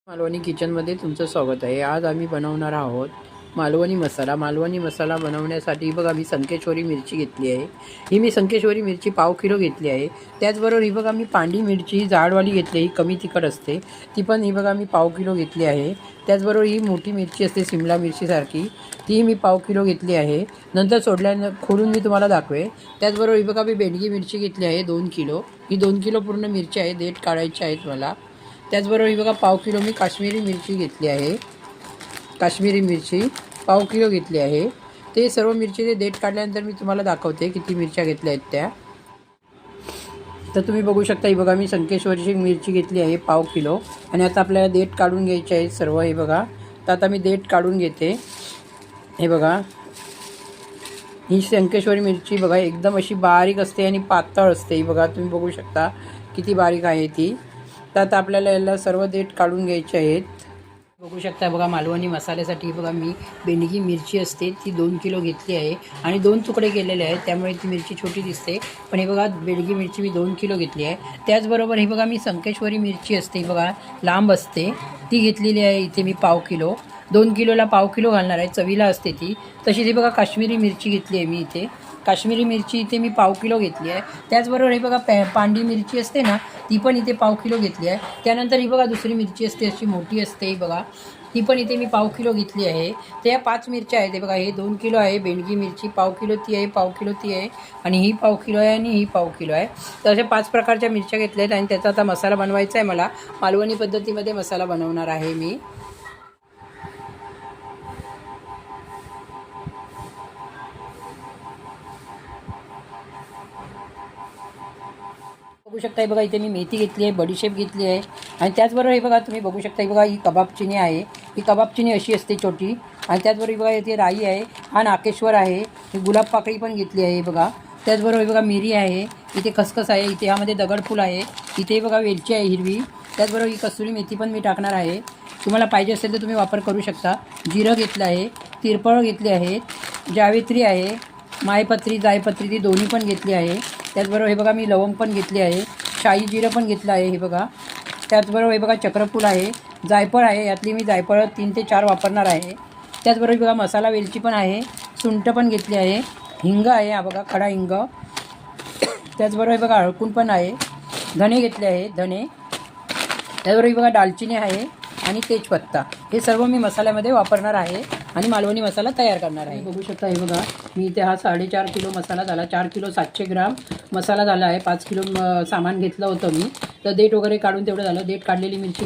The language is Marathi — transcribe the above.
मालवणी किचनमध्ये तुमचं स्वागत आहे। आज आम्ही बनवणार आहोत मालवणी मसाला। मालवणी मसाला बनवण्यासाठी बघा मी संकेश्वरी मिरची घेतली आहे। ही मी संकेश्वरी मिरची पाव किलो घेतली आहे। त्याचबरोबर ही बघा मी पांडी मिरची जाडवाली घेतली, ही कमी तिखट असते, ती पण ही बघा मी पाव किलो घेतली आहे। त्याचबरोबर ही मोठी मिरची असते सिमला मिरचीसारखी, ती मी पाव किलो घेतली आहे। नंतर सोडल्यानं खोडून मी तुम्हाला दाखवे। त्याचबरोबर ही बघा मी बेडगी मिरची घेतली आहे 2 किलो, ही 2 किलो पूर्ण मिरची आहे, देठ काढायचे आहेत मला। त्याचबरोबर ही बघा पाव किलो मी काश्मीरी मिरची घेतली आहे, काश्मीरी मिरची पाव किलो घेतली आहे। ते सर्व मिरचीचे देठ काढल्यानंतर मी तुम्हाला दाखवते किती मिरच्या घेतल्या आहेत त्या। तर तुम्ही बघू शकता, ही बघा मी संकेश्वरीची मिरची घेतली आहे पाव किलो, आणि आता आपल्याला देठ काढून घ्यायचे आहेत सर्व। हे बघा, तर आता मी देठ काढून घेते। हे बघा, ही संकेश्वरी मिरची बघा एकदम अशी बारीक असते आणि पातळ असते। ही बघा तुम्ही बघू शकता किती बारीक आहे ती। तर आता आपल्याला याला सर्व देठ काढून घ्यायचे आहेत। बघू शकता बघा, मालवणी मसाल्यासाठी बघा मी बेडगी मिरची असते ती 2 किलो घेतली आहे, आणि 2 तुकडे केलेले आहेत, त्यामुळे ती मिरची छोटी दिसते। पण हे बघा बेडगी मिरची मी 2 किलो घेतली आहे। त्याचबरोबर हे बघा मी संकेश्वरी मिरची असते बघा लांब असते, ती घेतलेली आहे इथे मी पाव किलो। 2 किलोला पाव किलो घालणार आहे, चवीला असते ती। तशी ती बघा काश्मीरी मिरची घेतली आहे मी इथे, काश्मीरी मिरची इथे मी पाव किलो घेतली आहे। त्याचबरोबर हे बघा पांडी मिरची असते ना, ती पण इथे पाव किलो घेतली आहे। त्यानंतर ही बघा दुसरी मिरची असते अशी मोठी असते, ही बघा ती पण इथे मी पाव किलो घेतली आहे। त्या 5 मिरच्या आहेत, हे बघा हे 2 किलो आहे बेडगी मिरची, पाव किलो ती आहे, पाव किलो ती आहे, आणि ही पाव किलो आहे, आणि ही पाव किलो आहे। तर अशा 5 प्रकारच्या मिरच्या घेतल्या आहेत, आणि त्याचा आता मसाला बनवायचा आहे मला। मालवणी पद्धतीमध्ये मसाला बनवणार आहे मी। बघू शकता, हे बघा इथे मी मेथी घेतली आहे, बडीशेप घेतली आहे, आणि त्याचबरोबर हे बघा तुम्ही बघू शकता, हे बघा ही कबाब चिनी आहे, ही कबाब चिनी अशी असते छोटी। आणि त्याचबरोबर बघा इथे राई आहे, हा नाकेश्वर आहे, ही गुलाब पाकळी पण घेतली आहे बघा। त्याचबरोबर बघा मिरी आहे, इथे खसखस आहे, इथे ह्यामध्ये दगडफूल आहे, इथे बघा वेलची आहे हिरवी। त्याचबरोबर ही कसुरी मेथी पण मी टाकणार आहे, तुम्हाला पाहिजे असेल तर तुम्ही वापर करू शकता। जिरं घेतलं आहे, तिरपळ घेतले आहेत, जावेत्री आहे, मायपत्री जायपत्री ती दोन्ही पण घेतली आहे। त्याचबरोबर हे बघा मी लवंग पण घेतली आहे, शाही जिरं पण घेतलं आहे हे बघा। त्याचबरोबर हे बघा चक्रफूल आहे, जायफळ आहे, यातली मी जायफळ 3 ते 4 वापरणार आहे। त्याचबरोबर बघा मसाला वेलची पण आहे, सुंठ पण घेतली आहे, हिंग आहे हा बघा खडा हिंग। त्याचबरोबर हे बघा हळकुंड पण आहे, धणे घेतले आहे धणे। त्याचबरोबर बघा दालचिनी आहे आणि तेजपत्ता, हे सर्व मी मसाल्यामध्ये वापरणार आहे, आणि मालवणी मसाला तयार करणार आहे। बघू शकता हे बघा मी इथे हा 4.5 किलो मसाला झाला, 4 किलो 700 ग्राम मसाला झाला आहे। 5 किलो सामान घेतलं होतं मी, तर देठ वगैरे काढून तेवढं झालं। देठ काढलेली मिरची